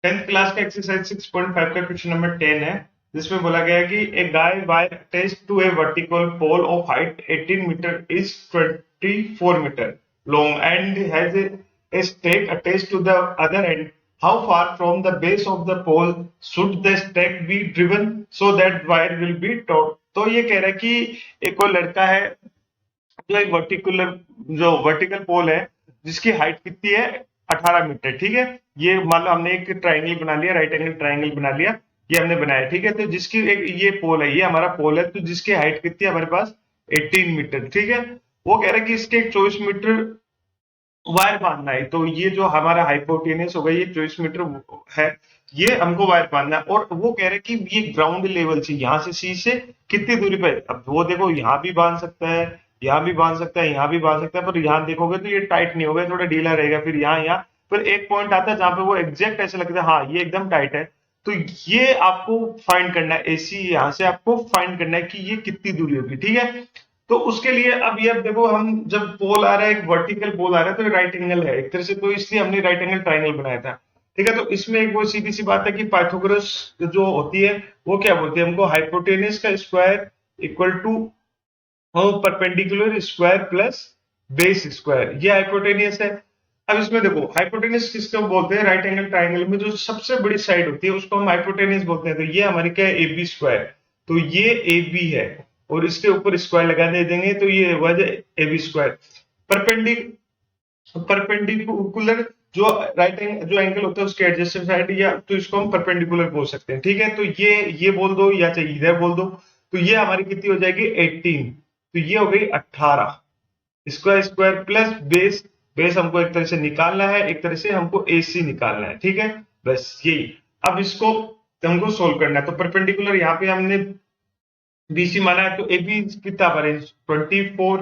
10th class का exercise 6.5 का question number 10 है, जिसमें बोला गया है कि a guy wire attached to a vertical pole of height 18 metre is 24 metre long and has a stake attached to the other end. How far from the base of the pole should the stake be driven so that wire will be taut? तो ये कह रहा है कि एक कोई लड़का है जो एक वर्टिकल पोल है जिसकी हाइट कितनी है 18 मीटर, ठीक है। ये मान लो हमने एक ट्राइंगल बना लिया, राइट एंगल ट्राइंगल बना लिया, ये हमने बनाया, ठीक है। तो जिसकी एक ये पोल है, ये हमारा पोल है, तो जिसकी हाइट कितनी है हमारे पास 18 मीटर, ठीक है। वो कह रहा है कि इसके 24 मीटर वायर बांधना है। तो ये जो हमारा हाइपोटेनस होगा ये 24 मीटर है, ये हमको वायर बांधना है। और वो कह रहे हैं कि ये ग्राउंड लेवल से, यहाँ से सी से कितनी दूरी पे। अब वो देखो यहाँ भी बांध सकता है, यहाँ भी बांध सकता है, यहाँ भी बांध सकता है, पर यहाँ देखोगे तो ये टाइट नहीं होगा, थोड़ा ढीला रहेगा। फिर यहाँ पर एक पॉइंट आता है जहां पे वो एग्जैक्ट ऐसा लगता है हाँ ये एकदम टाइट है। तो ये आपको फाइंड करना है, एसी यहाँ से आपको फाइंड करना है कि ये कितनी दूरी होगी, ठीक है। तो उसके लिए अब ये देखो, हम जब पोल आ रहा है, एक वर्टिकल पोल आ रहा है, तो ये राइट एंगल है एक तरह से, तो इसलिए हमने राइट एंगल ट्राइंगल बनाया था, ठीक है। तो इसमें एक वो सीधी सी बात है कि पाइथागोरस जो होती है वो क्या बोलती है हमको, हाइपोटेनस का square equal to perpendicular square plus base square, ये हाइपोटेनियस है। अब इसमें देखो हाइपोटेनस किसको बोलते हैं, राइट एंगल ट्राइंगल में जो सबसे बड़ी साइड होती है उसको हम हाइपोटेनस बोलते हैं। तो ये हमारी क्या है, ए बी स्क्वायर। तो ये ए बी है और इसके ऊपर स्क्वायर लगा दे देंगे तो ये हुआ A B square. Perpendicular perpendicular जो राइट एंगल जो एंगल होता है उसके एडजेसेंट साइड, या तो इसको हम परपेंडिकुलर बोल सकते हैं, ठीक है। तो ये बोल दो या चाहे इधर बोल दो। तो ये हमारी कितनी हो जाएगी 18, तो ये हो गई 18 square square plus base. Base हमको एक तरह से निकालना है, एक तरह से हमको एसी निकालना है, ठीक है। बस यही। अब इसको हमको सोल्व करना है। तो परपेंडिकुलर यहाँ पे हमने बीसी माना है, तो ए बी कितना बने 24,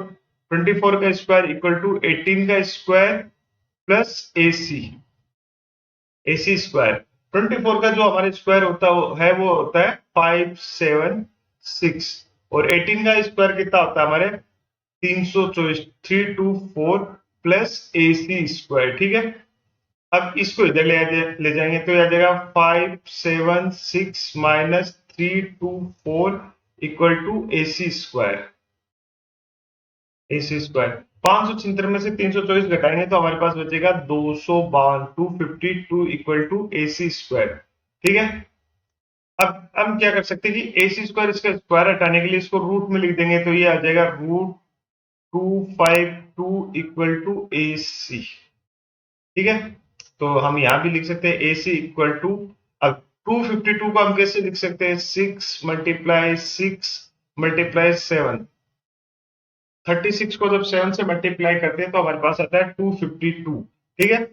24 का स्क्वायर इक्वल टू 18 का square plus AC, AC square. 24 का जो हमारे स्क्वायर होता है वो होता है 576, और 18 का स्क्वायर कितना होता है हमारे 324, 324 प्लस एसी स्क्वायर, ठीक है। अब इसको इधर ले जाएंगे तो आ जाएगा 576 minus 324 equal to AC square, AC square. 576 में से 324 घटाएंगे तो हमारे पास बचेगा 252 इक्वल टू एसी स्क्वायर, ठीक है। अब हम क्या कर सकते हैं कि एसी स्क्वायर, इसका स्क्वायर हटाने के लिए इसको रूट में लिख देंगे, तो ये आ जाएगा √252 इक्वल टू एसी, ठीक है। तो हम यहां भी लिख सकते हैं एसी इक्वल टू, अब 252 को हम कैसे लिख सकते हैं, 6 × 6 × 7, 36 को जब 7 से मल्टीप्लाई करते हैं तो हमारे पास आता है 252, ठीक है।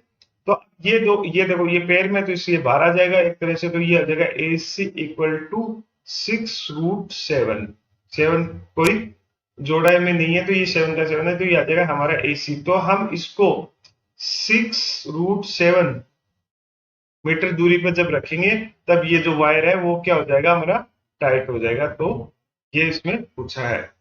तो ये दो, ये देखो ये पेयर में, तो इसलिए बाहर आ जाएगा एक तरह से, तो ये आ जाएगा AC इक्वल टू 6√7। 7 कोई जोड़ा में नहीं है तो ये 7 का 7 है, तो ये आ जाएगा हमारा AC। तो हम इसको 6√7 मीटर दूरी पर जब रखेंगे तब ये जो वायर है वो क्या हो जाएगा हमारा, टाइट हो जाएगा। तो ये इसमें पूछा है।